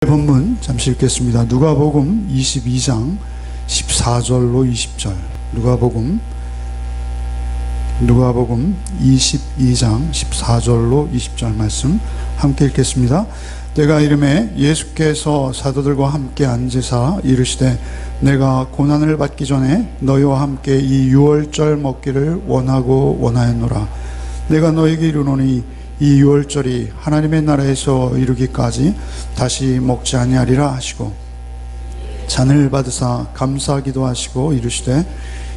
본문 잠시 읽겠습니다. 누가복음 22장 14절로 20절. 누가복음 22장 14절로 20절 말씀 함께 읽겠습니다. 때가 이르매 예수께서 사도들과 함께 앉으사 이르시되 내가 고난을 받기 전에 너희와 함께 이 유월절 먹기를 원하고 원하였노라. 내가 너희에게 이르노니 이 유월절이 하나님의 나라에서 이르기까지 다시 먹지 아니하리라 하시고 잔을 받으사 감사하기도 하시고 이르시되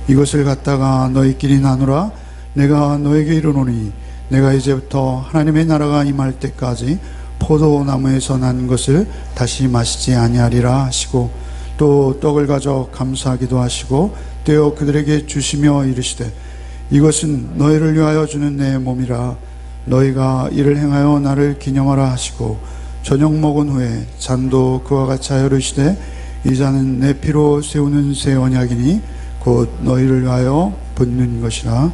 이것을 갖다가 너희끼리 나누라. 내가 너에게 이르노니 내가 이제부터 하나님의 나라가 임할 때까지 포도나무에서 난 것을 다시 마시지 아니하리라 하시고 또 떡을 가져 감사하기도 하시고 떼어 그들에게 주시며 이르시되 이것은 너희를 위하여 주는 내 몸이라. 너희가 이를 행하여 나를 기념하라 하시고 저녁 먹은 후에 잔도 그와 같이 하여 이르시되 이 잔은 내 피로 세우는 새 언약이니 곧 너희를 위하여 붓는 것이라.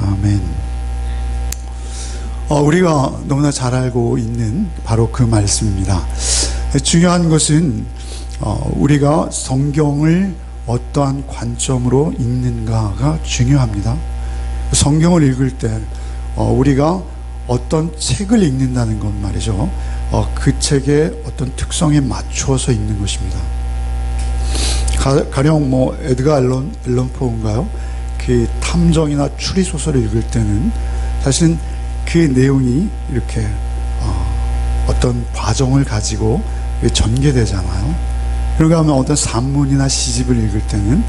아멘. 우리가 너무나 잘 알고 있는 바로 그 말씀입니다. 중요한 것은 우리가 성경을 어떠한 관점으로 읽는가가 중요합니다. 성경을 읽을 때 우리가 어떤 책을 읽는다는 것 말이죠. 그 책의 어떤 특성에 맞추어서 읽는 것입니다. 가령 에드가 앨런 포인가요? 그 탐정이나 추리 소설을 읽을 때는 사실은 그 내용이 이렇게 어떤 과정을 가지고 전개되잖아요. 그러고 하면 어떤 산문이나 시집을 읽을 때는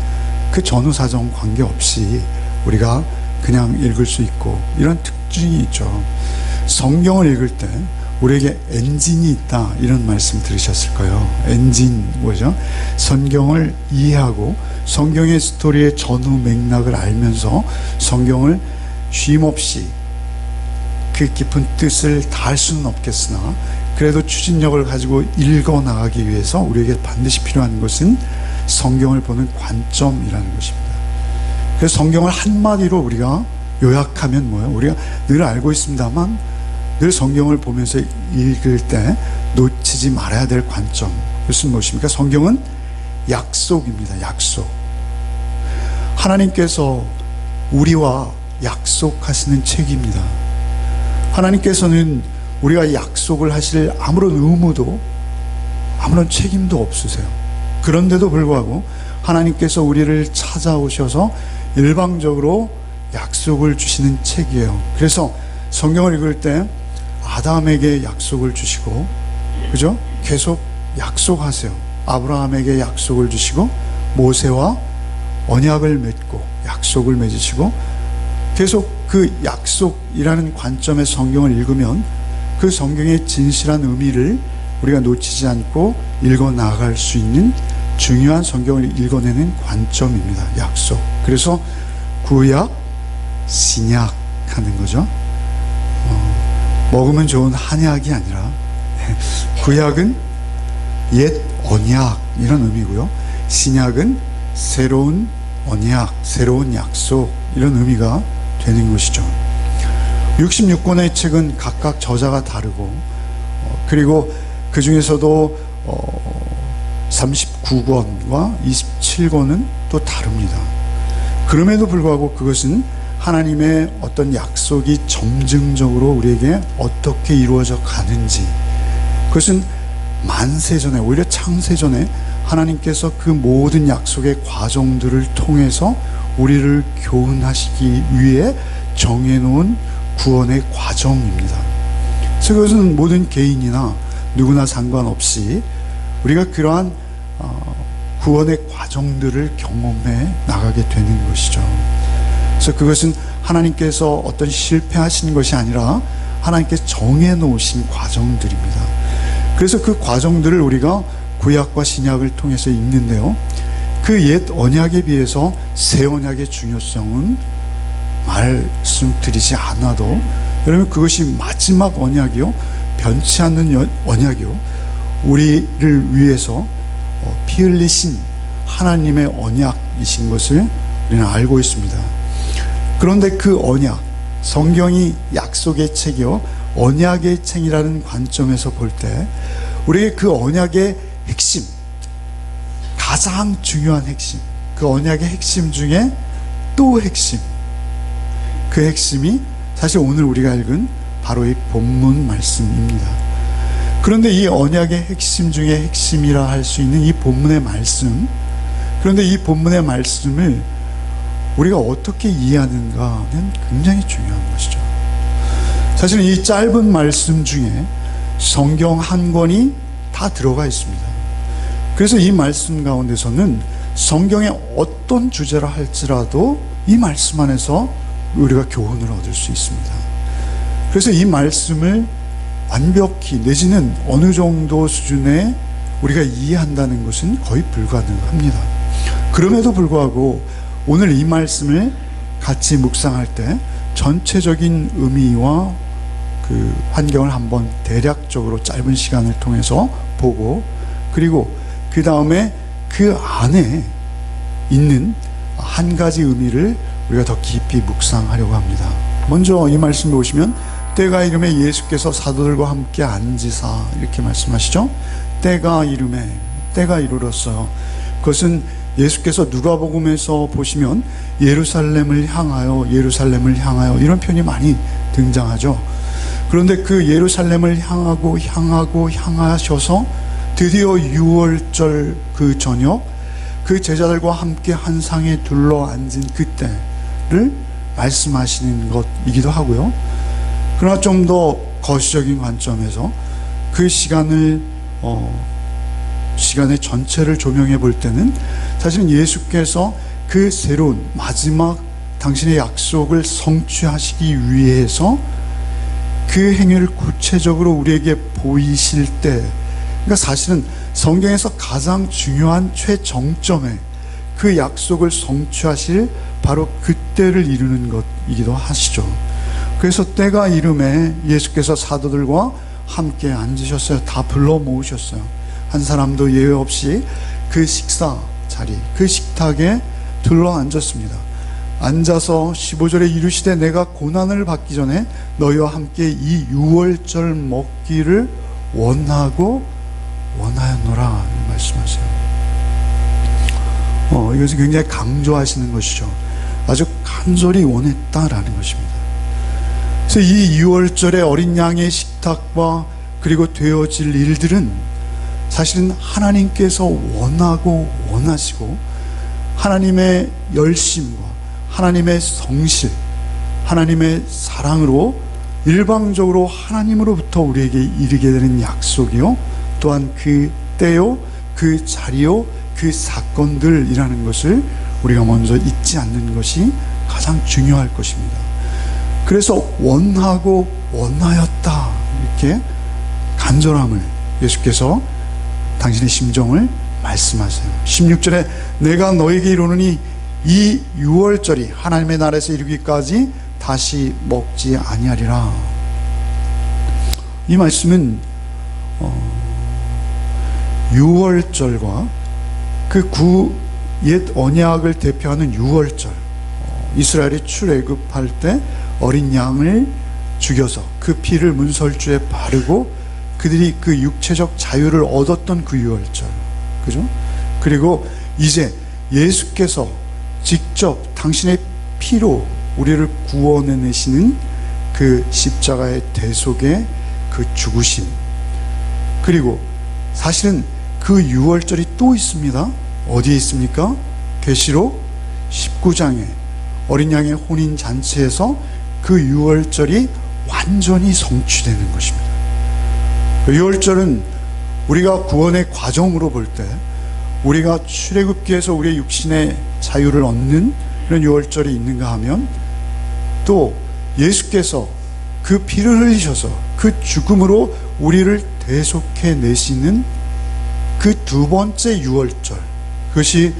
그 전후 사정 관계없이 우리가 그냥 읽을 수 있고 이런 특징이 있죠. 성경을 읽을 때 우리에게 엔진이 있다 이런 말씀 들으셨을 거예요. 엔진 뭐죠? 성경을 이해하고 성경의 스토리의 전후 맥락을 알면서 성경을 쉼없이 그 깊은 뜻을 다 알 수는 없겠으나 그래도 추진력을 가지고 읽어 나가기 위해서 우리에게 반드시 필요한 것은 성경을 보는 관점이라는 것입니다. 그래서 성경을 한마디로 우리가 요약하면 뭐예요? 우리가 늘 알고 있습니다만 늘 성경을 보면서 읽을 때 놓치지 말아야 될 관점. 그것은 무엇입니까? 성경은 약속입니다. 약속. 하나님께서 우리와 약속하시는 책입니다. 하나님께서는 우리가 약속을 하실 아무런 의무도 아무런 책임도 없으세요. 그런데도 불구하고 하나님께서 우리를 찾아오셔서 일방적으로 약속을 주시는 책이에요. 그래서 성경을 읽을 때 아담에게 약속을 주시고, 그죠? 계속 약속하세요. 아브라함에게 약속을 주시고 모세와 언약을 맺고 약속을 맺으시고 계속 그 약속이라는 관점의 성경을 읽으면 그 성경의 진실한 의미를 우리가 놓치지 않고 읽어 나갈 수 있는 중요한 성경을 읽어내는 관점입니다. 약속. 그래서 구약, 신약 하는 거죠. 먹으면 좋은 한약이 아니라 구약은 옛 언약 이런 의미고요. 신약은 새로운 언약, 새로운 약속 이런 의미가 되는 것이죠. 66권의 책은 각각 저자가 다르고 그리고 그 중에서도 39권과 27권은 또 다릅니다. 그럼에도 불구하고 그것은 하나님의 어떤 약속이 점증적으로 우리에게 어떻게 이루어져 가는지, 그것은 만세전에 오히려 창세전에 하나님께서 그 모든 약속의 과정들을 통해서 우리를 교훈하시기 위해 정해놓은 구원의 과정입니다. 그래서 그것은 모든 개인이나 누구나 상관없이 우리가 그러한 구원의 과정들을 경험해 나가게 되는 것이죠. 그래서 그것은 하나님께서 어떤 실패하신 것이 아니라 하나님께서 정해놓으신 과정들입니다. 그래서 그 과정들을 우리가 구약과 신약을 통해서 읽는데요, 그 옛 언약에 비해서 새 언약의 중요성은 말씀드리지 않아도 여러분 그것이 마지막 언약이요, 변치 않는 언약이요, 우리를 위해서 피 흘리신 하나님의 언약이신 것을 우리는 알고 있습니다. 그런데 그 언약, 성경이 약속의 책이요 언약의 책이라는 관점에서 볼 때 우리의 그 언약의 핵심, 가장 중요한 핵심, 그 언약의 핵심 중에 또 핵심, 그 핵심이 사실 오늘 우리가 읽은 바로 이 본문 말씀입니다. 그런데 이 언약의 핵심 중에 핵심이라 할 수 있는 이 본문의 말씀, 그런데 이 본문의 말씀을 우리가 어떻게 이해하는가는 굉장히 중요한 것이죠. 사실 이 짧은 말씀 중에 성경 한 권이 다 들어가 있습니다. 그래서 이 말씀 가운데서는 성경의 어떤 주제라 할지라도 이 말씀 안에서 우리가 교훈을 얻을 수 있습니다. 그래서 이 말씀을 완벽히 내지는 어느 정도 수준에 우리가 이해한다는 것은 거의 불가능합니다. 그럼에도 불구하고 오늘 이 말씀을 같이 묵상할 때 전체적인 의미와 그 환경을 한번 대략적으로 짧은 시간을 통해서 보고, 그리고 그 다음에 그 안에 있는 한 가지 의미를 우리가 더 깊이 묵상하려고 합니다. 먼저 이 말씀에 보시면 때가 이름에 예수께서 사도들과 함께 앉으사 이렇게 말씀하시죠. 때가 이름에, 때가 이르렀어요. 그것은 예수께서 누가복음에서 보시면 예루살렘을 향하여, 예루살렘을 향하여 이런 표현이 많이 등장하죠. 그런데 그 예루살렘을 향하셔서 드디어 6월절 그 저녁, 그 제자들과 함께 한 상에 둘러앉은 그때를 말씀하시는 것이기도 하고요. 그러나 좀 더 거시적인 관점에서 그 시간의 전체를 조명해 볼 때는 사실은 예수께서 그 새로운 마지막 당신의 약속을 성취하시기 위해서 그 행위를 구체적으로 우리에게 보이실 때, 그러니까 사실은 성경에서 가장 중요한 최정점에 그 약속을 성취하실 바로 그때를 이루는 것이기도 하시죠. 그래서 때가 이름에 예수께서 사도들과 함께 앉으셨어요. 다 불러 모으셨어요. 한 사람도 예외 없이 그 식사 자리, 그 식탁에 둘러 앉았습니다. 앉아서 15절에 이르시되 내가 고난을 받기 전에 너희와 함께 이 유월절 먹기를 원하였노라 말씀하세요. 이것은 굉장히 강조하시는 것이죠. 아주 간절히 원했다라는 것입니다. 그래서 이 유월절의 어린 양의 식탁과 그리고 되어질 일들은 사실은 하나님께서 원하고 원하시고 하나님의 열심과 하나님의 성실, 하나님의 사랑으로 일방적으로 하나님으로부터 우리에게 이르게 되는 약속이요, 또한 그 때요, 그 자리요, 그 사건들이라는 것을 우리가 먼저 잊지 않는 것이 가장 중요할 것입니다. 그래서 원하고 원하였다, 이렇게 간절함을 예수께서 당신의 심정을 말씀하세요. 16절에 내가 너에게 이르노니 이 유월절이 하나님의 나라에서 이르기까지 다시 먹지 아니하리라. 이 말씀은 유월절과 그 옛 언약을 대표하는 유월절, 이스라엘이 출애굽할 때 어린 양을 죽여서 그 피를 문설주에 바르고 그들이 그 육체적 자유를 얻었던 그 유월절, 그죠? 그리고 이제 예수께서 직접 당신의 피로 우리를 구원해내시는 그 십자가의 대속의 그 죽으심, 그리고 사실은 그 유월절이 또 있습니다. 어디에 있습니까? 계시록 19장에 어린 양의 혼인잔치에서 그 유월절이 완전히 성취되는 것입니다. 유월절은 우리가 구원의 과정으로 볼 때 우리가 출애굽기에서 우리의 육신의 자유를 얻는 이런 유월절이 있는가 하면, 또 예수께서 그 피를 흘리셔서 그 죽음으로 우리를 대속해 내시는 그 두 번째 유월절, 그것이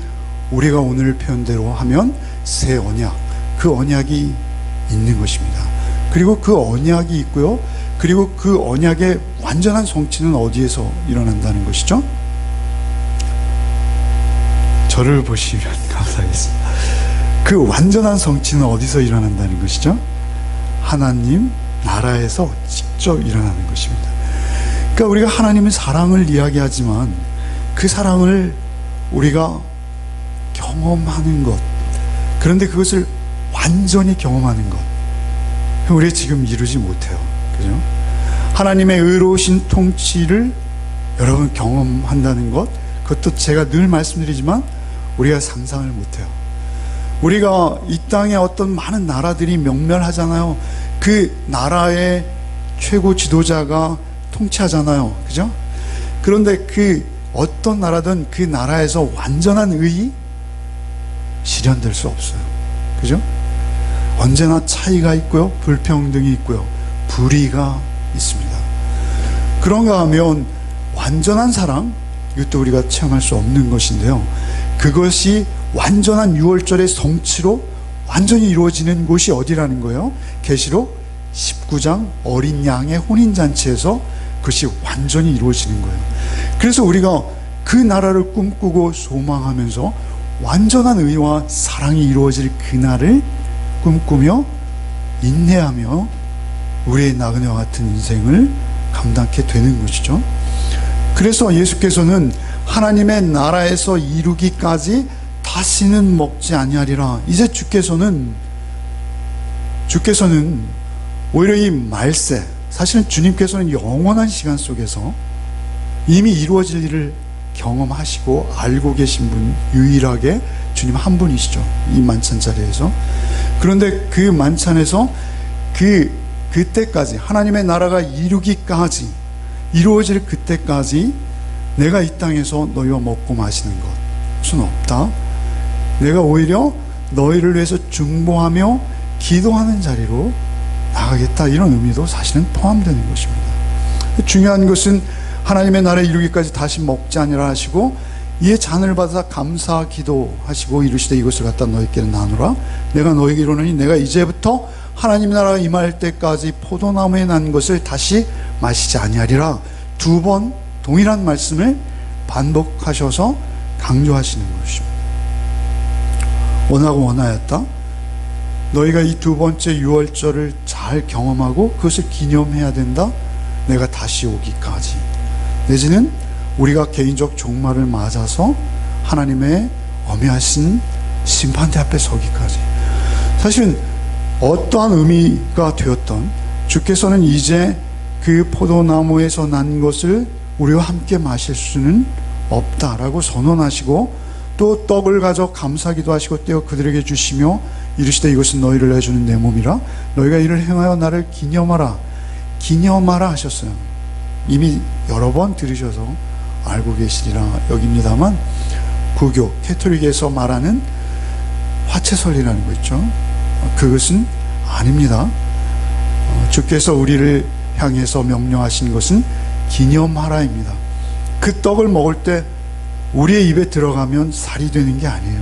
우리가 오늘 표현대로 하면 새 언약, 그 언약이 있는 것입니다. 그리고 그 언약이 있고요, 그리고 그 언약의 완전한 성취는 어디에서 일어난다는 것이죠? 저를 보시면 감사하겠습니다. 그 완전한 성취는 어디서 일어난다는 것이죠? 하나님 나라에서 직접 일어나는 것입니다. 그러니까 우리가 하나님의 사랑을 이야기하지만 그 사랑을 우리가 경험하는 것, 그런데 그것을 완전히 경험하는 것, 우리가 지금 이루지 못해요. 그죠? 하나님의 의로우신 통치를 여러분 경험한다는 것, 그것도 제가 늘 말씀드리지만 우리가 상상을 못해요. 우리가 이 땅에 어떤 많은 나라들이 명멸하잖아요. 그 나라의 최고 지도자가 통치하잖아요. 그죠? 그런데 그 어떤 나라든 그 나라에서 완전한 의의 실현될 수 없어요. 그죠? 언제나 차이가 있고요, 불평등이 있고요, 불의가 있습니다. 그런가 하면 완전한 사랑, 이것도 우리가 체험할 수 없는 것인데요, 그것이 완전한 6월절의 성취로 완전히 이루어지는 곳이 어디라는 거예요? 계시록 19장 어린 양의 혼인잔치에서 그것이 완전히 이루어지는 거예요. 그래서 우리가 그 나라를 꿈꾸고 소망하면서 완전한 의와 사랑이 이루어질 그날을 꿈꾸며 인내하며 우리의 나그네와 같은 인생을 감당하게 되는 것이죠. 그래서 예수께서는 하나님의 나라에서 이루기까지 다시는 먹지 아니하리라. 이제 주께서는 오히려 이 말세, 사실은 주님께서는 영원한 시간 속에서 이미 이루어질 일을 경험하시고 알고 계신 분, 유일하게 주님 한 분이시죠, 이 만찬 자리에서. 그런데 그 만찬에서 그때까지, 하나님의 나라가 이루기까지, 이루어질 그때까지 내가 이 땅에서 너희와 먹고 마시는 것은 없다. 내가 오히려 너희를 위해서 중보하며 기도하는 자리로 나가겠다, 이런 의미도 사실은 포함되는 것입니다. 중요한 것은 하나님의 나라 이루기까지 다시 먹지 아니라 하시고 이에 잔을 받아 감사 기도하시고 이르시되 이것을 갖다 너희께는 나누라. 내가 너희에게 이르노니 내가 이제부터 하나님의 나라가 임할 때까지 포도나무에 난 것을 다시 마시지 아니하리라. 두 번 동일한 말씀을 반복하셔서 강조하시는 것입니다. 원하고 원하였다. 너희가 이 두 번째 유월절을 잘 경험하고 그것을 기념해야 된다. 내가 다시 오기까지, 내지는 우리가 개인적 종말을 맞아서 하나님의 엄하신 심판대 앞에 서기까지. 사실은 어떠한 의미가 되었던 주께서는 이제 그 포도나무에서 난 것을 우리와 함께 마실 수는 없다라고 선언하시고, 또 떡을 가져 감사기도 하시고 떼어 그들에게 주시며 이르시되 이것은 너희를 내주는 내 몸이라. 너희가 이를 행하여 나를 기념하라. 기념하라 하셨어요. 이미 여러 번 들으셔서 알고 계시리라 여깁니다만, 구교 캐톨릭에서 말하는 화채설이라는 거 있죠. 그것은 아닙니다. 주께서 우리를 향해서 명령하신 것은 기념하라입니다. 그 떡을 먹을 때 우리의 입에 들어가면 살이 되는 게 아니에요.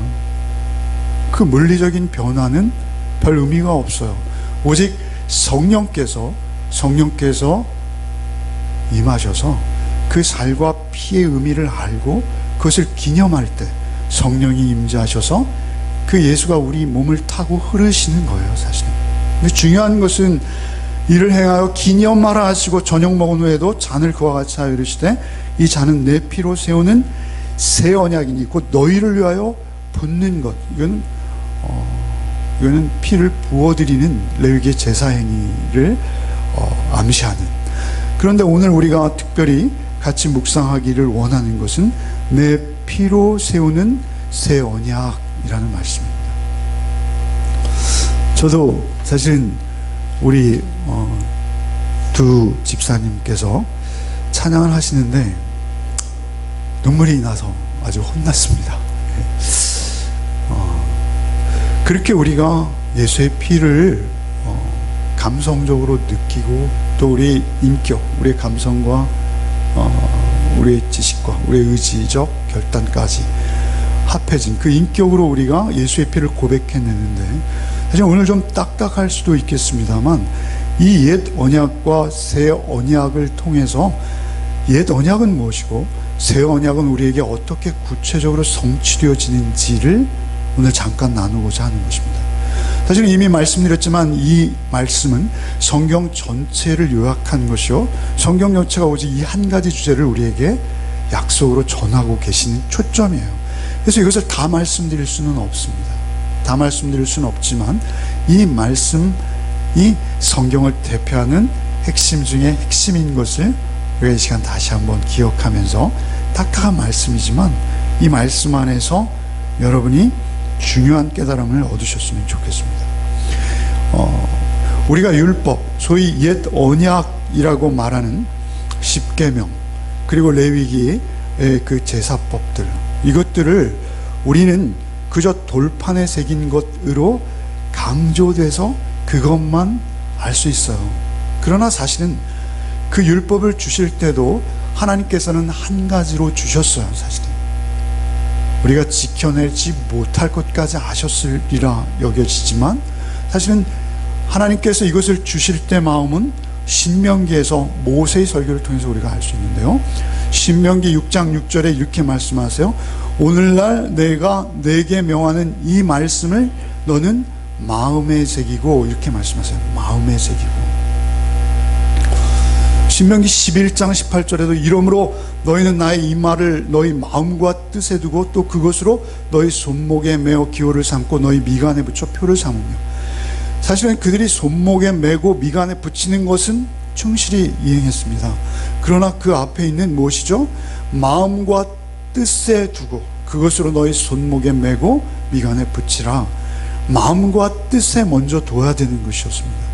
그 물리적인 변화는 별 의미가 없어요. 오직 성령께서 임하셔서 그 살과 피의 의미를 알고 그것을 기념할 때 성령이 임재하셔서 그 예수가 우리 몸을 타고 흐르시는 거예요, 사실. 근데 중요한 것은 이를 행하여 기념하라 하시고 저녁 먹은 후에도 잔을 그와 같이 하여 이르시되 이 잔은 내 피로 세우는 새 언약이니 곧 너희를 위하여 붓는 것. 이거는 피를 부어드리는 레위기의 제사 행위를 암시하는. 그런데 오늘 우리가 특별히 같이 묵상하기를 원하는 것은 내 피로 세우는 새 언약이라는 말씀입니다. 저도 사실은 우리 두 집사님께서 찬양을 하시는데 눈물이 나서 아주 혼났습니다. 그렇게 우리가 예수의 피를 감성적으로 느끼고 또 우리의 인격, 우리의 감성과 우리의 지식과 우리의 의지적 결단까지 합해진 그 인격으로 우리가 예수의 피를 고백해내는데, 사실 오늘 좀 딱딱할 수도 있겠습니다만 이 옛 언약과 새 언약을 통해서 옛 언약은 무엇이고 새 언약은 우리에게 어떻게 구체적으로 성취되어지는지를 오늘 잠깐 나누고자 하는 것입니다. 사실 이미 말씀드렸지만 이 말씀은 성경 전체를 요약한 것이요, 성경 전체가 오직 이 한 가지 주제를 우리에게 약속으로 전하고 계시는 초점이에요. 그래서 이것을 다 말씀드릴 수는 없습니다. 다 말씀드릴 수는 없지만 이 말씀이 성경을 대표하는 핵심 중에 핵심인 것을 우리가 이 시간 다시 한번 기억하면서, 딱딱한 말씀이지만 이 말씀 안에서 여러분이 중요한 깨달음을 얻으셨으면 좋겠습니다. 우리가 율법, 소위 옛 언약이라고 말하는 십계명, 그리고 레위기의 그 제사법들, 이것들을 우리는 그저 돌판에 새긴 것으로 강조돼서 그것만 알 수 있어요. 그러나 사실은 그 율법을 주실 때도 하나님께서는 한 가지로 주셨어요. 사실은 우리가 지켜내지 못할 것까지 아셨으리라 여겨지지만, 사실은 하나님께서 이것을 주실 때 마음은 신명기에서 모세의 설교를 통해서 우리가 알 수 있는데요, 신명기 6장 6절에 이렇게 말씀하세요. 오늘날 내가 내게 명하는 이 말씀을 너는 마음에 새기고, 이렇게 말씀하세요. 마음에 새기고. 신명기 11장 18절에도 이러므로 너희는 나의 이 말을 너희 마음과 뜻에 두고 또 그것으로 너희 손목에 메어 기호를 삼고 너희 미간에 붙여 표를 삼으며. 사실은 그들이 손목에 메고 미간에 붙이는 것은 충실히 이행했습니다. 그러나 그 앞에 있는 무엇이죠? 마음과 뜻에 두고 그것으로 너희 손목에 메고 미간에 붙이라. 마음과 뜻에 먼저 둬야 되는 것이었습니다.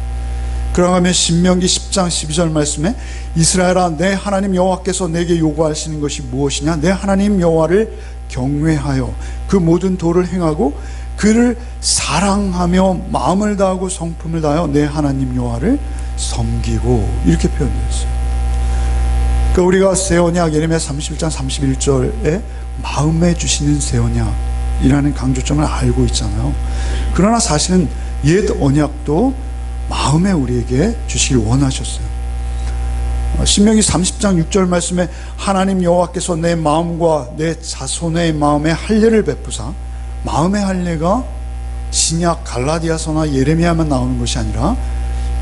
그러면 신명기 10장 12절 말씀에 이스라엘아, 내 하나님 여호와께서 내게 요구하시는 것이 무엇이냐? 내 하나님 여호와를 경외하여 그 모든 도를 행하고 그를 사랑하며 마음을 다하고 성품을 다하여 내 하나님 여호와를 섬기고, 이렇게 표현되었어요. 그러니까 우리가 새 언약 예레미야 31장 31절에 마음에 주시는 새 언약이라는 강조점을 알고 있잖아요. 그러나 사실은 옛 언약도 마음에 우리에게 주시길 원하셨어요. 신명기 30장 6절 말씀에 하나님 여호와께서 내 마음과 내 자손의 마음에 할례를 베푸사, 마음의 할례가 신약 갈라디아서나 예레미야만 나오는 것이 아니라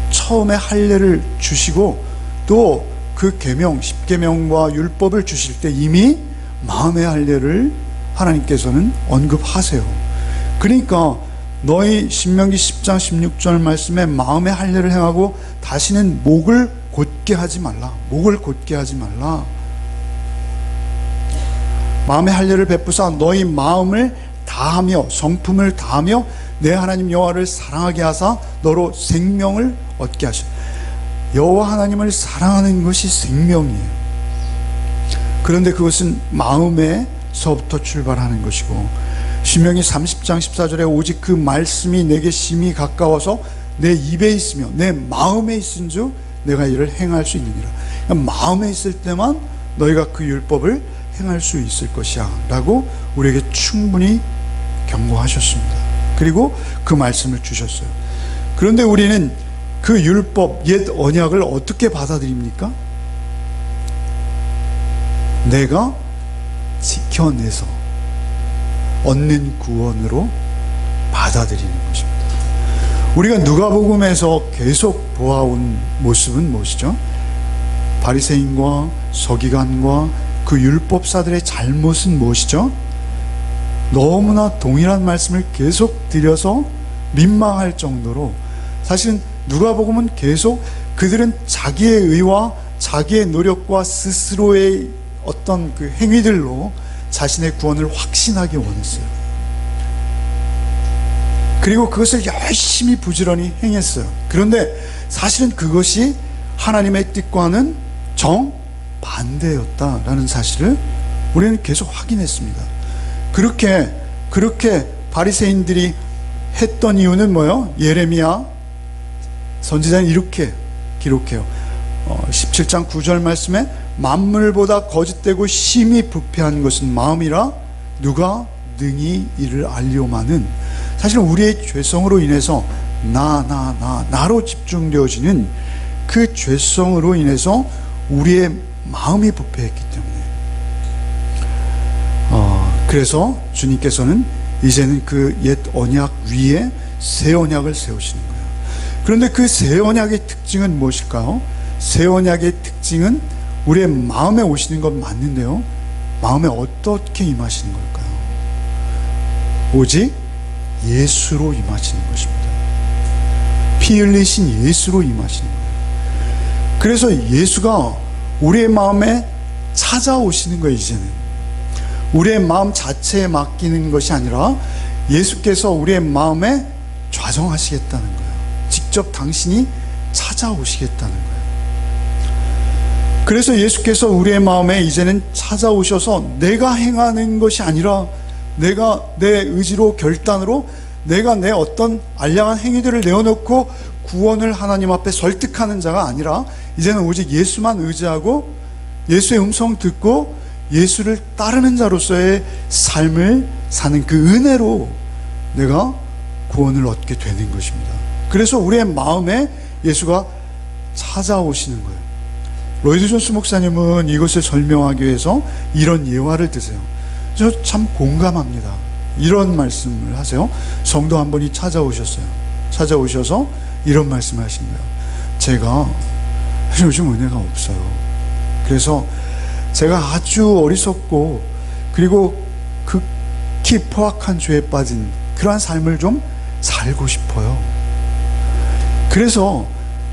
처음에 할례를 주시고 또 그 계명, 십계명과 율법을 주실 때 이미 마음의 할례를 하나님께서는 언급하세요. 그러니까 너희 신명기 10장 16절 말씀에 마음의 할례를 행하고 다시는 목을 곧게 하지 말라. 목을 곧게 하지 말라. 마음의 할례를 베푸사 너희 마음을 다하며 성품을 다하며 내 하나님 여호와를 사랑하게 하사 너로 생명을 얻게 하시라. 여호와 하나님을 사랑하는 것이 생명이에요. 그런데 그것은 마음에서부터 출발하는 것이고, 신명기 30장 14절에 오직 그 말씀이 내게 심히 가까워서 내 입에 있으며 내 마음에 있은즉 내가 이를 행할 수 있느니라. 그러니까 마음에 있을 때만 너희가 그 율법을 행할 수 있을 것이야 라고 우리에게 충분히 경고하셨습니다. 그리고 그 말씀을 주셨어요. 그런데 우리는 그 율법, 옛 언약을 어떻게 받아들입니까? 내가 지켜내서 얻는 구원으로 받아들이는 것입니다. 우리가 누가복음에서 계속 보아온 모습은 무엇이죠? 바리새인과 서기관과 그 율법사들의 잘못은 무엇이죠? 너무나 동일한 말씀을 계속 드려서 민망할 정도로, 사실은 누가복음은 계속 그들은 자기의 의와 자기의 노력과 스스로의 어떤 그 행위들로 자신의 구원을 확신하기 원했어요. 그리고 그것을 열심히 부지런히 행했어요. 그런데 사실은 그것이 하나님의 뜻과는 정반대였다라는 사실을 우리는 계속 확인했습니다. 그렇게 바리새인들이 했던 이유는 뭐예요? 예레미야 선지자는 이렇게 기록해요. 17장 9절 말씀에 만물보다 거짓되고 심히 부패한 것은 마음이라 누가 능히 이를 알려마는. 사실 우리의 죄성으로 인해서 나로 집중되어지는 그 죄성으로 인해서 우리의 마음이 부패했기 때문에, 그래서 주님께서는 이제는 그 옛 언약 위에 새 언약을 세우시는 거예요. 그런데 그 새 언약의 특징은 무엇일까요? 새 언약의 특징은 우리의 마음에 오시는 건 맞는데요, 마음에 어떻게 임하시는 걸까요? 오직 예수로 임하시는 것입니다. 피 흘리신 예수로 임하시는 거예요. 그래서 예수가 우리의 마음에 찾아오시는 거예요. 이제는 우리의 마음 자체에 맡기는 것이 아니라 예수께서 우리의 마음에 좌정하시겠다는 거예요. 직접 당신이 찾아오시겠다는 거예요. 그래서 예수께서 우리의 마음에 이제는 찾아오셔서 내가 행하는 것이 아니라, 내가 내 의지로 결단으로 내가 내 어떤 알량한 행위들을 내어놓고 구원을 하나님 앞에 설득하는 자가 아니라, 이제는 오직 예수만 의지하고 예수의 음성 듣고 예수를 따르는 자로서의 삶을 사는 그 은혜로 내가 구원을 얻게 되는 것입니다. 그래서 우리의 마음에 예수가 찾아오시는 거예요. 로이드 존스 목사님은 이것을 설명하기 위해서 이런 예화를 드세요. 저 참 공감합니다. 이런 말씀을 하세요. 성도 한 분이 찾아오셨어요. 찾아오셔서 이런 말씀을 하신 거예요. 제가 요즘 은혜가 없어요. 그래서 제가 아주 어리석고 그리고 극히 포악한 죄에 빠진 그러한 삶을 좀 살고 싶어요. 그래서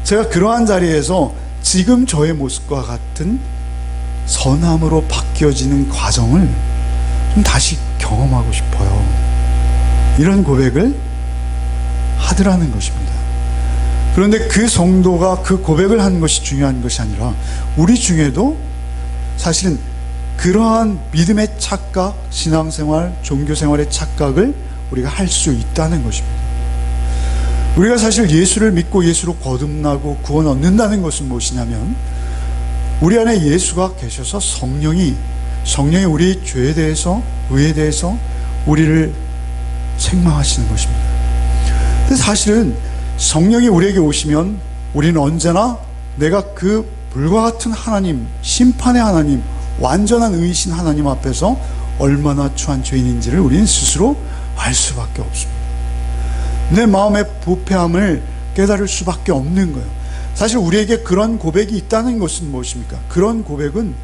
제가 그러한 자리에서 지금 저의 모습과 같은 선함으로 바뀌어지는 과정을 좀 다시 경험하고 싶어요. 이런 고백을 하더라는 것입니다. 그런데 그 성도가 그 고백을 하는 것이 중요한 것이 아니라, 우리 중에도 사실은 그러한 믿음의 착각, 신앙생활, 종교생활의 착각을 우리가 할 수 있다는 것입니다. 우리가 사실 예수를 믿고 예수로 거듭나고 구원 얻는다는 것은 무엇이냐면, 우리 안에 예수가 계셔서 성령이 우리 죄에 대해서, 의에 대해서 우리를 책망하시는 것입니다. 근데 사실은 성령이 우리에게 오시면 우리는 언제나 내가 그 불과 같은 하나님, 심판의 하나님, 완전한 의이신 하나님 앞에서 얼마나 추한 죄인인지를 우리는 스스로 알 수밖에 없습니다. 내 마음의 부패함을 깨달을 수밖에 없는 거예요. 사실 우리에게 그런 고백이 있다는 것은 무엇입니까? 그런 고백은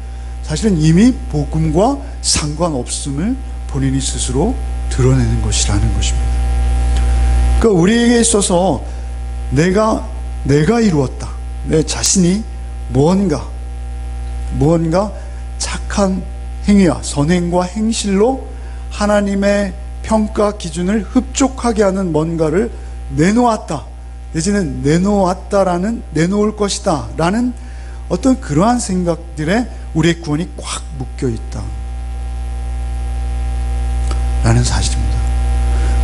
사실은 이미 복음과 상관없음을 본인이 스스로 드러내는 것이라는 것입니다. 그러니까 우리에게 있어서 내가 이루었다, 내 자신이 무언가 착한 행위와 선행과 행실로 하나님의 평가 기준을 흡족하게 하는 뭔가를 내놓았다, 내지는 내놓을 것이다 라는 어떤 그러한 생각들에 우리의 구원이 꽉 묶여있다 라는 사실입니다.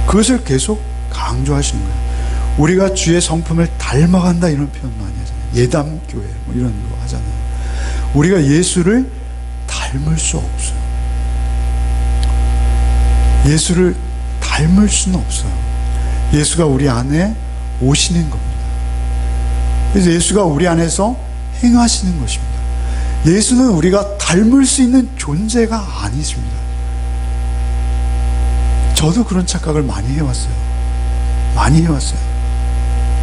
그것을 계속 강조하시는 거예요. 우리가 주의 성품을 닮아간다 이런 표현 많이 하잖아요. 예담교회 뭐 이런 거 하잖아요. 우리가 예수를 닮을 수 없어요. 예수를 닮을 수는 없어요. 예수가 우리 안에 오시는 겁니다. 그래서 예수가 우리 안에서 행하시는 것입니다. 예수는 우리가 닮을 수 있는 존재가 아니십니다. 저도 그런 착각을 많이 해왔어요.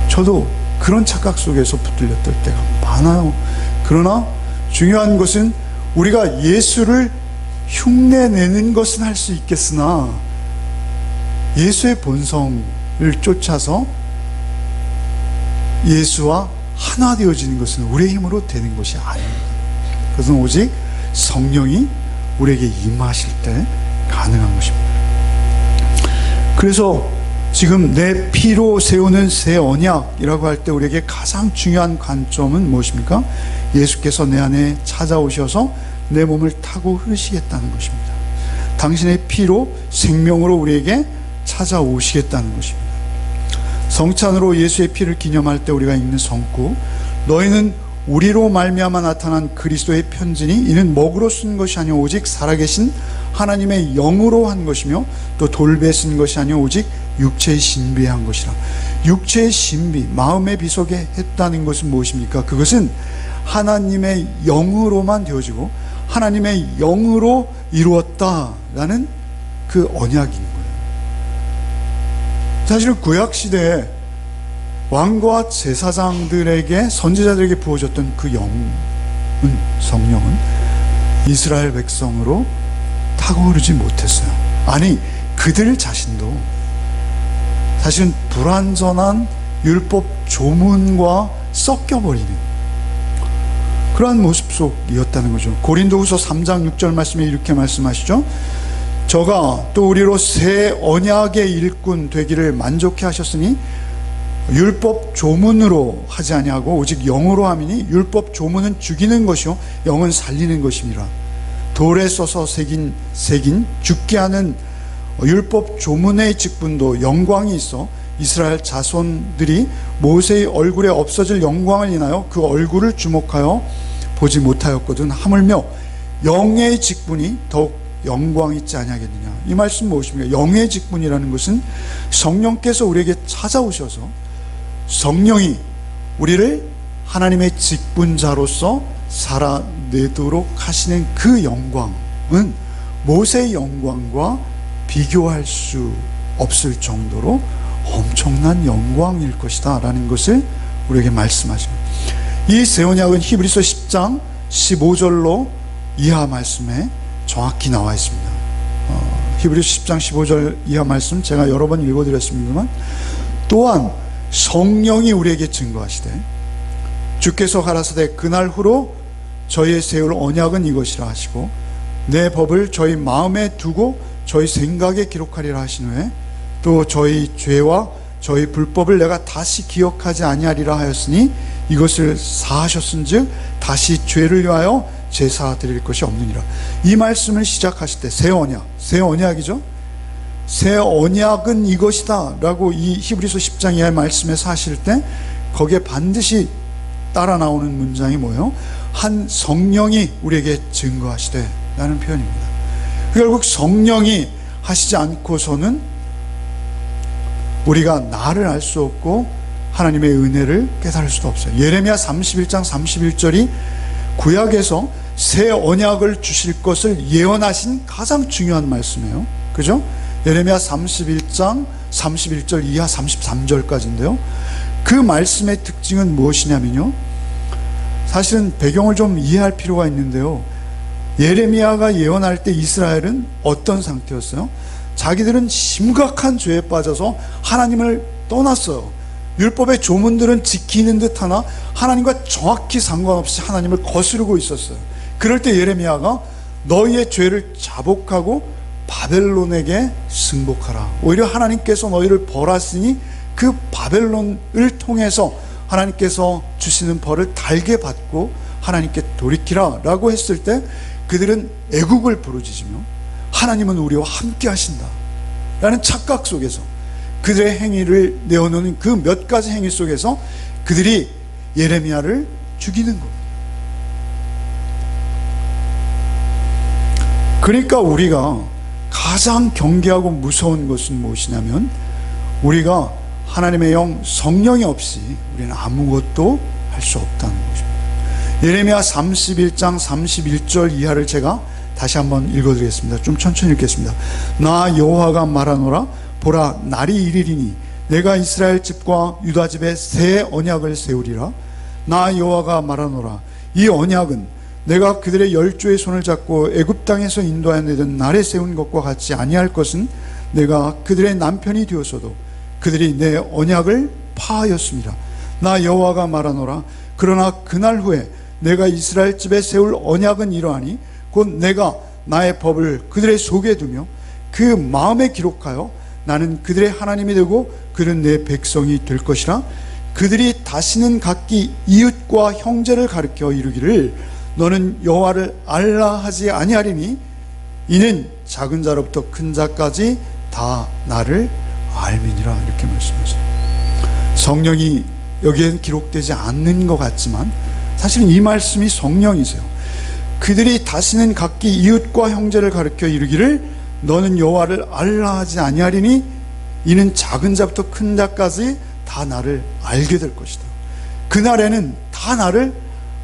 저도 그런 착각 속에서 붙들렸던 때가 많아요. 그러나 중요한 것은 우리가 예수를 흉내내는 것은 할 수 있겠으나 예수의 본성을 쫓아서 예수와 하나 되어지는 것은 우리의 힘으로 되는 것이 아닙니다. 그것은 오직 성령이 우리에게 임하실 때 가능한 것입니다. 그래서 지금 내 피로 세우는 새 언약이라고 할 때 우리에게 가장 중요한 관점은 무엇입니까? 예수께서 내 안에 찾아오셔서 내 몸을 타고 흐르시겠다는 것입니다. 당신의 피로 생명으로 우리에게 찾아오시겠다는 것입니다. 성찬으로 예수의 피를 기념할 때 우리가 읽는 성구, 너희는 우리로 말미암아 나타난 그리스도의 편지니 이는 먹으로 쓴 것이 아니오 오직 살아계신 하나님의 영으로 한 것이며 또 돌배 쓴 것이 아니오 오직 육체의 신비에 한 것이라. 육체의 신비, 마음의 비속에 했다는 것은 무엇입니까? 그것은 하나님의 영으로만 되어지고 하나님의 영으로 이루었다라는 그 언약인 거예요. 사실은 구약시대에 왕과 제사장들에게, 선지자들에게 부어졌던 그 영은, 성령은 이스라엘 백성으로 탁오르지 못했어요. 아니, 그들 자신도 사실은 불완전한 율법 조문과 섞여버리는 그러한 모습 속이었다는 거죠. 고린도후서 3장 6절 말씀에 이렇게 말씀하시죠. 저가 또 우리로 새 언약의 일꾼 되기를 만족해 하셨으니 율법 조문으로 하지 아니하고 오직 영으로 함이니 율법 조문은 죽이는 것이요 영은 살리는 것입니다. 돌에 써서 새긴 죽게 하는 율법 조문의 직분도 영광이 있어 이스라엘 자손들이 모세의 얼굴에 없어질 영광을 인하여 그 얼굴을 주목하여 보지 못하였거든. 하물며 영의 직분이 더욱 영광 있지 아니하겠느냐. 이 말씀 무엇입니까? 영의 직분이라는 것은 성령께서 우리에게 찾아오셔서 성령이 우리를 하나님의 직분자로서 살아내도록 하시는 그 영광은 모세의 영광과 비교할 수 없을 정도로 엄청난 영광일 것이다 라는 것을 우리에게 말씀하십니다. 이 새 언약은 히브리서 10장 15절로 이하 말씀에 정확히 나와 있습니다. 히브리서 10장 15절 이하 말씀 제가 여러 번 읽어드렸습니다만, 또한 성령이 우리에게 증거하시되 주께서 가라사대 그날 후로 저희의 세울 언약은 이것이라 하시고 내 법을 저희 마음에 두고 저희 생각에 기록하리라 하신 후에 또 저희 죄와 저희 불법을 내가 다시 기억하지 아니하리라 하였으니 이것을 사하셨은즉 다시 죄를 위하여 제사 드릴 것이 없느니라. 이 말씀을 시작하실 때 새 언약이죠. 새 언약은 이것이다 라고 이 히브리서 10장 이하의 말씀에서 하실 때 거기에 반드시 따라 나오는 문장이 뭐예요? 한 성령이 우리에게 증거하시되 라는 표현입니다. 결국 성령이 하시지 않고서는 우리가 나를 알 수 없고 하나님의 은혜를 깨달을 수도 없어요. 예레미야 31장 31절이 구약에서 새 언약을 주실 것을 예언하신 가장 중요한 말씀이에요. 그죠? 예레미야 31장 31절 이하 33절까지인데요. 그 말씀의 특징은 무엇이냐면요, 사실은 배경을 좀 이해할 필요가 있는데요, 예레미야가 예언할 때 이스라엘은 어떤 상태였어요? 자기들은 심각한 죄에 빠져서 하나님을 떠났어요. 율법의 조문들은 지키는 듯 하나 하나님과 정확히 상관없이 하나님을 거스르고 있었어요. 그럴 때 예레미야가 너희의 죄를 자복하고 바벨론에게 승복하라. 오히려 하나님께서 너희를 벌하시니 그 바벨론을 통해서 하나님께서 주시는 벌을 달게 받고 하나님께 돌이키라 라고 했을 때 그들은 애국을 부르짖으며 하나님은 우리와 함께 하신다 라는 착각 속에서 그들의 행위를 내어놓는 그 몇 가지 행위 속에서 그들이 예레미야를 죽이는 겁니다. 그러니까 우리가 가장 경계하고 무서운 것은 무엇이냐면 우리가 하나님의 영 성령이 없이 우리는 아무것도 할 수 없다는 것입니다. 예레미야 31장 31절 이하를 제가 다시 한번 읽어드리겠습니다. 좀 천천히 읽겠습니다. 나 여호와가 말하노라. 보라, 날이 이르리니 내가 이스라엘 집과 유다 집에 새 언약을 세우리라. 나 여호와가 말하노라. 이 언약은 내가 그들의 열조의 손을 잡고 애굽 땅에서 인도하여 내던 날에 세운 것과 같지 아니할 것은 내가 그들의 남편이 되었어도 그들이 내 언약을 파하였습니다. 나 여호와가 말하노라. 그러나 그날 후에 내가 이스라엘 집에 세울 언약은 이러하니 곧 내가 나의 법을 그들의 속에 두며 그 마음에 기록하여 나는 그들의 하나님이 되고 그들은 내 백성이 될 것이라. 그들이 다시는 각기 이웃과 형제를 가르쳐 이르기를 너는 여호와를 알라 하지 아니하리니 이는 작은 자로부터 큰 자까지 다 나를 알미니라. 이렇게 말씀하세요. 성령이 여기엔 기록되지 않는 것 같지만 사실은 이 말씀이 성령이세요. 그들이 다시는 각기 이웃과 형제를 가르쳐 이르기를 너는 여호와를 알라 하지 아니하리니 이는 작은 자부터 큰 자까지 다 나를 알게 될 것이다. 그날에는 다 나를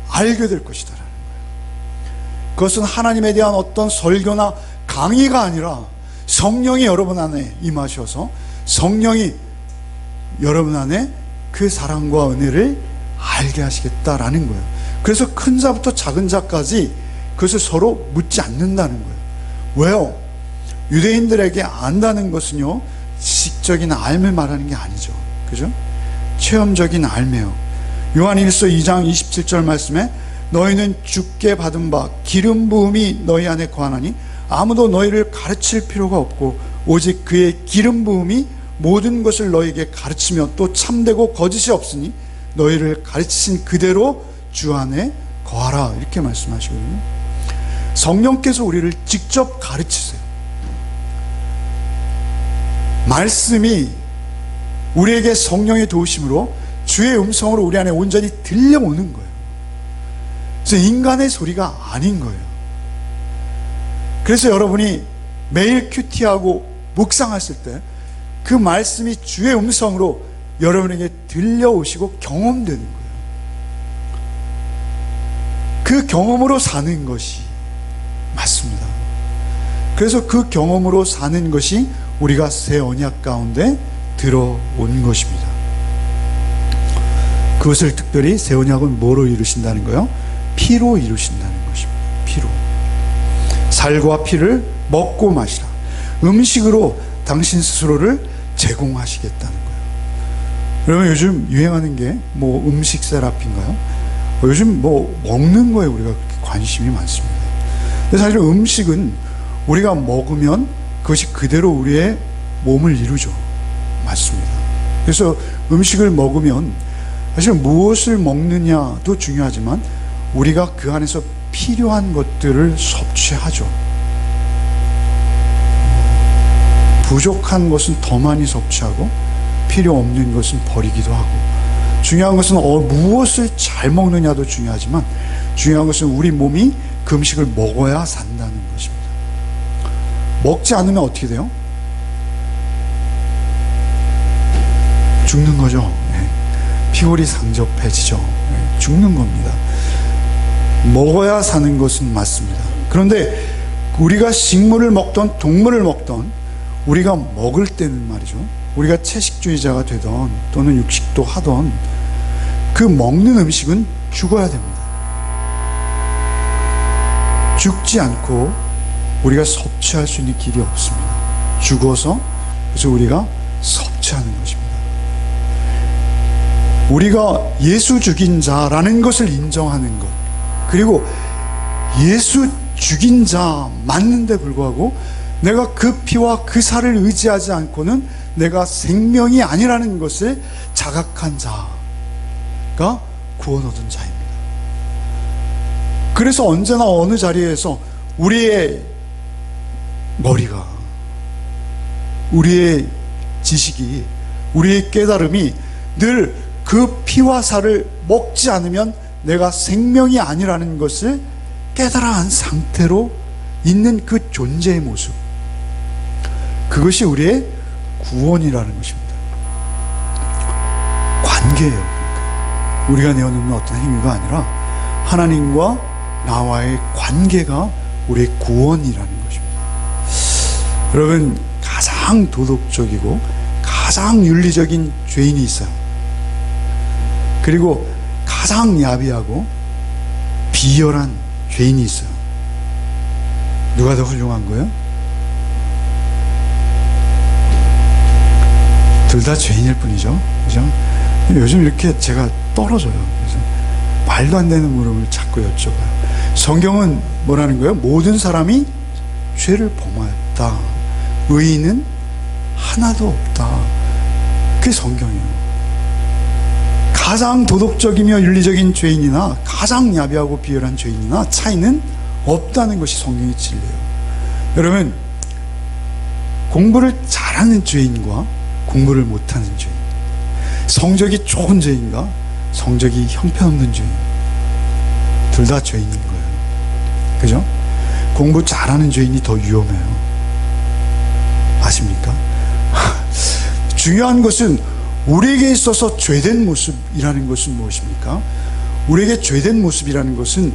알게 될 것이다 라는 거예요. 그것은 하나님에 대한 어떤 설교나 강의가 아니라 성령이 여러분 안에 임하셔서 성령이 여러분 안에 그 사랑과 은혜를 알게 하시겠다라는 거예요. 그래서 큰 자부터 작은 자까지 그것을 서로 묻지 않는다는 거예요. 왜요? 유대인들에게 안다는 것은요, 지식적인 알을 말하는 게 아니죠. 그죠? 체험적인 알매요. 요한일서 2장 27절 말씀에 너희는 주께 받은 바 기름 부음이 너희 안에 거하나니 아무도 너희를 가르칠 필요가 없고 오직 그의 기름 부음이 모든 것을 너희에게 가르치며 또 참되고 거짓이 없으니 너희를 가르치신 그대로 주 안에 거하라, 이렇게 말씀하시거든요. 성령께서 우리를 직접 가르치세요. 말씀이 우리에게 성령의 도우심으로 주의 음성으로 우리 안에 온전히 들려오는 거예요. 그래서 인간의 소리가 아닌 거예요. 그래서 여러분이 매일 큐티하고 묵상하실 때 그 말씀이 주의 음성으로 여러분에게 들려오시고 경험되는 거예요. 그 경험으로 사는 것이 맞습니다. 그래서 그 경험으로 사는 것이 우리가 새 언약 가운데 들어온 것입니다. 그것을 특별히 새 언약은 뭐로 이루신다는 거예요? 피로 이루신다는 것입니다. 피로. 살과 피를 먹고 마시라. 음식으로 당신 스스로를 제공하시겠다는 거예요. 여러분, 요즘 유행하는 게 뭐 음식 세라피인가요? 요즘 뭐 먹는 거에 우리가 관심이 많습니다. 근데 사실 음식은 우리가 먹으면 그것이 그대로 우리의 몸을 이루죠. 맞습니다. 그래서 음식을 먹으면 사실 무엇을 먹느냐도 중요하지만 우리가 그 안에서 필요한 것들을 섭취하죠. 부족한 것은 더 많이 섭취하고 필요 없는 것은 버리기도 하고, 중요한 것은 무엇을 잘 먹느냐도 중요하지만 중요한 것은 우리 몸이 그 음식을 먹어야 산다는 것입니다. 먹지 않으면 어떻게 돼요? 죽는 거죠. 네. 피골이 상접해지죠. 네. 죽는 겁니다. 먹어야 사는 것은 맞습니다. 그런데 우리가 식물을 먹던 동물을 먹던 우리가 먹을 때는 말이죠, 우리가 채식주의자가 되던 또는 육식도 하던 그 먹는 음식은 죽어야 됩니다. 죽지 않고 우리가 섭취할 수 있는 길이 없습니다. 죽어서 그래서 우리가 섭취하는 것입니다. 우리가 예수 죽인 자라는 것을 인정하는 것, 그리고 예수 죽인 자 맞는데 불구하고 내가 그 피와 그 살을 의지하지 않고는 내가 생명이 아니라는 것을 자각한 자가 구원 얻은 자입니다. 그래서 언제나 어느 자리에서 우리의 머리가, 우리의 지식이, 우리의 깨달음이 늘 그 피와 살을 먹지 않으면 내가 생명이 아니라는 것을 깨달아 한 상태로 있는 그 존재의 모습, 그것이 우리의 구원이라는 것입니다. 관계예요. 그러니까 우리가 내어놓는 어떤 행위가 아니라 하나님과 나와의 관계가 우리의 구원이라는 것입니다. 여러분, 가장 도덕적이고 가장 윤리적인 죄인이 있어요. 그리고 가장 야비하고 비열한 죄인이 있어요. 누가 더 훌륭한 거예요? 둘 다 죄인일 뿐이죠. 그죠? 요즘 이렇게 제가 떨어져요. 그래서 말도 안 되는 물음을 자꾸 여쭤봐요. 성경은 뭐라는 거예요? 모든 사람이 죄를 범하였다. 의인은 하나도 없다. 그게 성경이에요. 가장 도덕적이며 윤리적인 죄인이나 가장 야비하고 비열한 죄인이나 차이는 없다는 것이 성경의 진리예요. 여러분, 공부를 잘하는 죄인과 공부를 못하는 죄인, 성적이 좋은 죄인과 성적이 형편없는 죄인, 둘 다 죄인인 거예요. 그죠? 공부 잘하는 죄인이 더 위험해요. 아십니까? 중요한 것은 우리에게 있어서 죄된 모습이라는 것은 무엇입니까? 우리에게 죄된 모습이라는 것은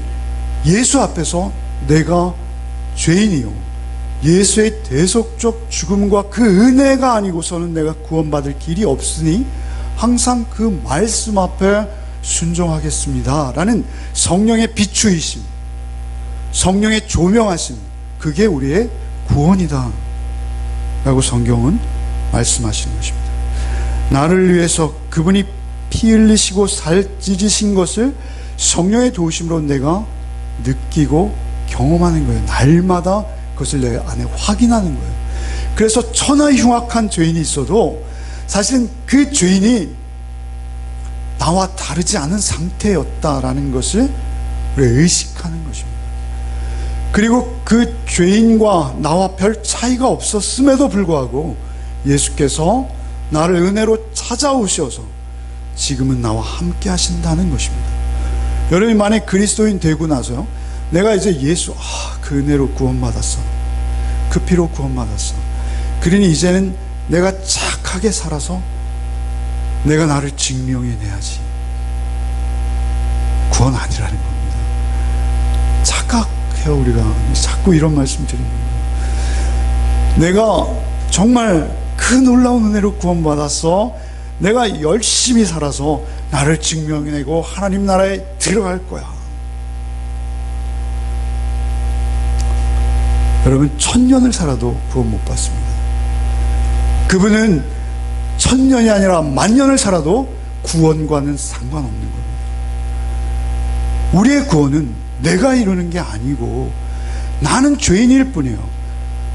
예수 앞에서 내가 죄인이요, 예수의 대속적 죽음과 그 은혜가 아니고서는 내가 구원받을 길이 없으니 항상 그 말씀 앞에 순종하겠습니다 라는 성령의 비추이심, 성령의 조명하심, 그게 우리의 구원이다 라고 성경은 말씀하시는 것입니다. 나를 위해서 그분이 피 흘리시고 살 찢으신 것을 성령의 도우심으로 내가 느끼고 경험하는 거예요. 날마다 그것을 내 안에 확인하는 거예요. 그래서 천하흉악한 죄인이 있어도 사실은 그 죄인이 나와 다르지 않은 상태였다라는 것을 우리가 의식하는 것입니다. 그리고 그 죄인과 나와 별 차이가 없었음에도 불구하고 예수께서 나를 은혜로 찾아오셔서 지금은 나와 함께 하신다는 것입니다. 여러분이 만약 그리스도인 되고 나서요, 내가 이제 예수, 그 은혜로 구원받았어, 그 피로 구원받았어, 그러니 이제는 내가 착하게 살아서 내가 나를 증명해내야지. 구원 아니라는 겁니다. 착각해요. 우리가 자꾸 이런 말씀 드리는 거예요. 내가 정말 그 놀라운 은혜로 구원받았어, 내가 열심히 살아서 나를 증명해내고 하나님 나라에 들어갈 거야. 여러분, 1000년을 살아도 구원 못 받습니다. 그분은 1000년이 아니라 10,000년을 살아도 구원과는 상관없는 겁니다. 우리의 구원은 내가 이루는 게 아니고 나는 죄인일 뿐이에요.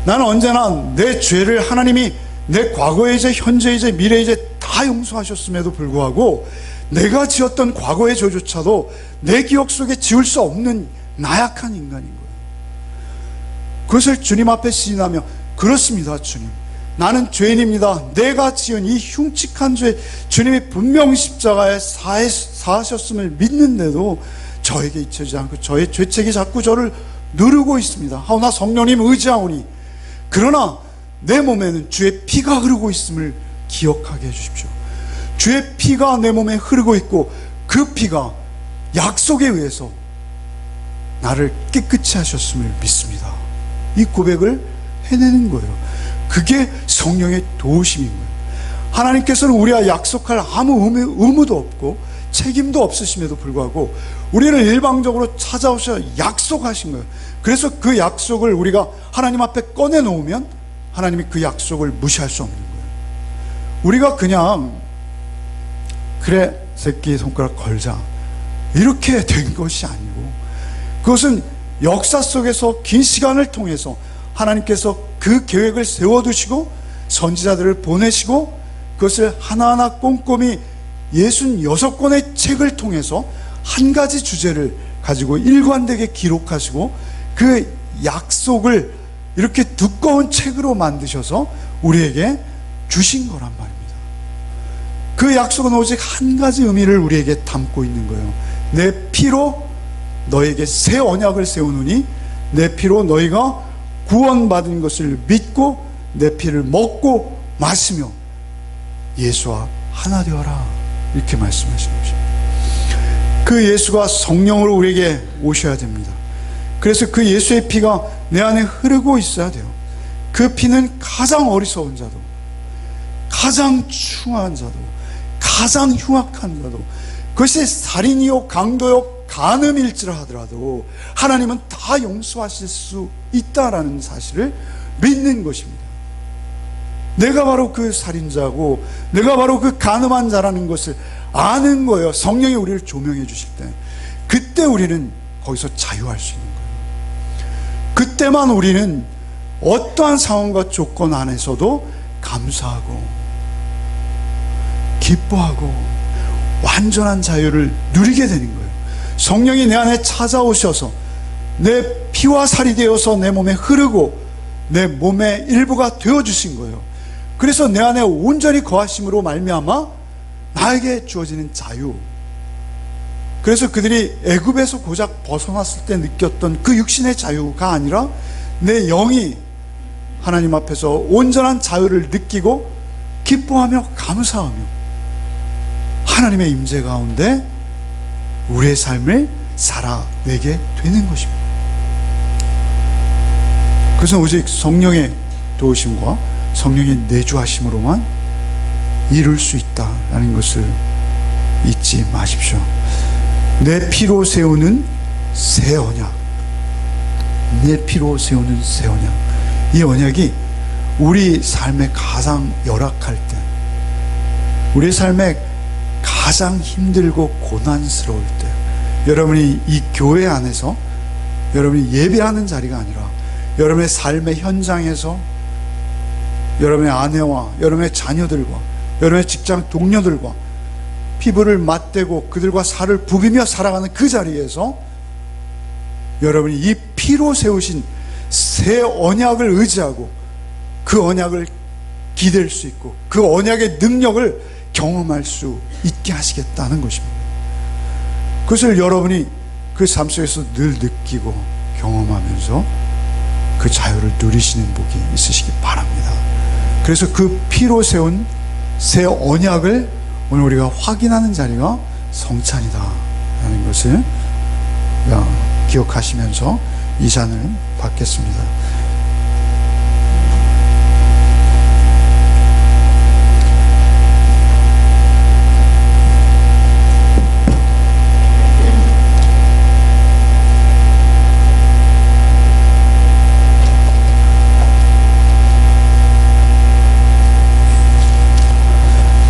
나는 언제나 내 죄를 하나님이 내 과거의 죄, 현재의 죄, 미래의 죄 다 용서하셨음에도 불구하고 내가 지었던 과거의 죄조차도 내 기억 속에 지울 수 없는 나약한 인간인 거예요. 그것을 주님 앞에 시인하며, 그렇습니다 주님, 나는 죄인입니다. 내가 지은 이 흉측한 죄 주님이 분명 십자가에 사하셨음을 믿는데도 저에게 잊혀지지 않고 저의 죄책이 자꾸 저를 누르고 있습니다. 하오나 성령님 의지하오니, 그러나 내 몸에는 주의 피가 흐르고 있음을 기억하게 해주십시오. 주의 피가 내 몸에 흐르고 있고 그 피가 약속에 의해서 나를 깨끗이 하셨음을 믿습니다. 이 고백을 해내는 거예요. 그게 성령의 도우심인 거예요. 하나님께서는 우리가 약속할 아무 의무도 없고 책임도 없으심에도 불구하고 우리를 일방적으로 찾아오셔 약속하신 거예요. 그래서 그 약속을 우리가 하나님 앞에 꺼내놓으면 하나님이 그 약속을 무시할 수 없는 거예요. 우리가 그냥 그래 새끼 손가락 걸자 이렇게 된 것이 아니고, 그것은 역사 속에서 긴 시간을 통해서 하나님께서 그 계획을 세워두시고 선지자들을 보내시고 그것을 하나하나 꼼꼼히 66권의 책을 통해서 한 가지 주제를 가지고 일관되게 기록하시고 그 약속을 이렇게 두꺼운 책으로 만드셔서 우리에게 주신 거란 말입니다. 그 약속은 오직 한 가지 의미를 우리에게 담고 있는 거예요. 내 피로 너에게 새 언약을 세우느니 내 피로 너희가 구원받은 것을 믿고 내 피를 먹고 마시며 예수와 하나 되어라, 이렇게 말씀하시는 것입니다. 그 예수가 성령으로 우리에게 오셔야 됩니다. 그래서 그 예수의 피가 내 안에 흐르고 있어야 돼요. 그 피는 가장 어리석은 자도, 가장 충한 자도, 가장 흉악한 자도, 그것이 살인이요 강도요 간음일지라 하더라도 하나님은 다 용서하실 수 있다라는 사실을 믿는 것입니다. 내가 바로 그 살인자고 내가 바로 그 간음한 자라는 것을 아는 거예요. 성령이 우리를 조명해 주실 때, 그때 우리는 거기서 자유할 수 있는 거예요. 그때만 우리는 어떠한 상황과 조건 안에서도 감사하고 기뻐하고 완전한 자유를 누리게 되는 거예요. 성령이 내 안에 찾아오셔서 내 피와 살이 되어서 내 몸에 흐르고 내 몸의 일부가 되어주신 거예요. 그래서 내 안에 온전히 거하심으로 말미암아 나에게 주어지는 자유, 그래서 그들이 애굽에서 고작 벗어났을 때 느꼈던 그 육신의 자유가 아니라 내 영이 하나님 앞에서 온전한 자유를 느끼고 기뻐하며 감사하며 하나님의 임재 가운데 우리의 삶을 살아내게 되는 것입니다. 그래서 오직 성령의 도우심과 성령의 내주하심으로만 이룰 수 있다라는 것을 잊지 마십시오. 내 피로 세우는 새 언약, 내 피로 세우는 새 언약. 이 언약이 우리 삶에 가장 열악할 때, 우리 삶에 가장 힘들고 고난스러울 때, 여러분이 이 교회 안에서 여러분이 예배하는 자리가 아니라 여러분의 삶의 현장에서 여러분의 아내와 여러분의 자녀들과 여러분의 직장 동료들과 피부를 맞대고 그들과 살을 부비며 살아가는 그 자리에서 여러분이 이 피로 세우신 새 언약을 의지하고 그 언약을 기댈 수 있고 그 언약의 능력을 경험할 수 있게 하시겠다는 것입니다. 그것을 여러분이 그 삶 속에서 늘 느끼고 경험하면서 그 자유를 누리시는 복이 있으시기 바랍니다. 그래서 그 피로 세운 새 언약을 오늘 우리가 확인하는 자리가 성찬이다 라는 것을 기억하시면서 이 잔을 받겠습니다.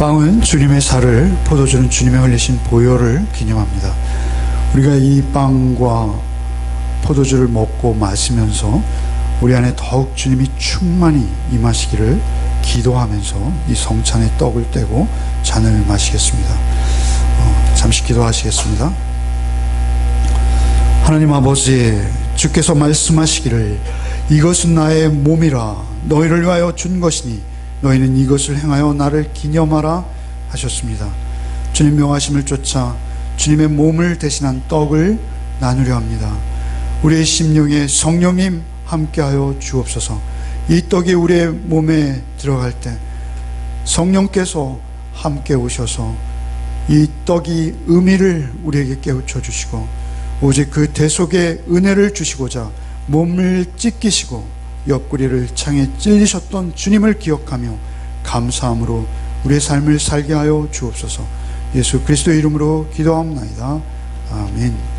빵은 주님의 살을, 포도주는 주님의 흘리신 보혈을 기념합니다. 우리가 이 빵과 포도주를 먹고 마시면서 우리 안에 더욱 주님이 충만히 임하시기를 기도하면서 이 성찬의 떡을 떼고 잔을 마시겠습니다. 잠시 기도하시겠습니다. 하나님 아버지, 주께서 말씀하시기를 이것은 나의 몸이라 너희를 위하여 준 것이니 너희는 이것을 행하여 나를 기념하라 하셨습니다. 주님 명하심을 쫓아 주님의 몸을 대신한 떡을 나누려 합니다. 우리의 심령에 성령님 함께하여 주옵소서. 이 떡이 우리의 몸에 들어갈 때 성령께서 함께 오셔서 이 떡이 의미를 우리에게 깨우쳐 주시고 오직 그 대속의 은혜를 주시고자 몸을 찢기시고 옆구리를 창에 찔리셨던 주님을 기억하며 감사함으로 우리의 삶을 살게 하여 주옵소서. 예수 그리스도의 이름으로 기도하옵나이다. 아멘.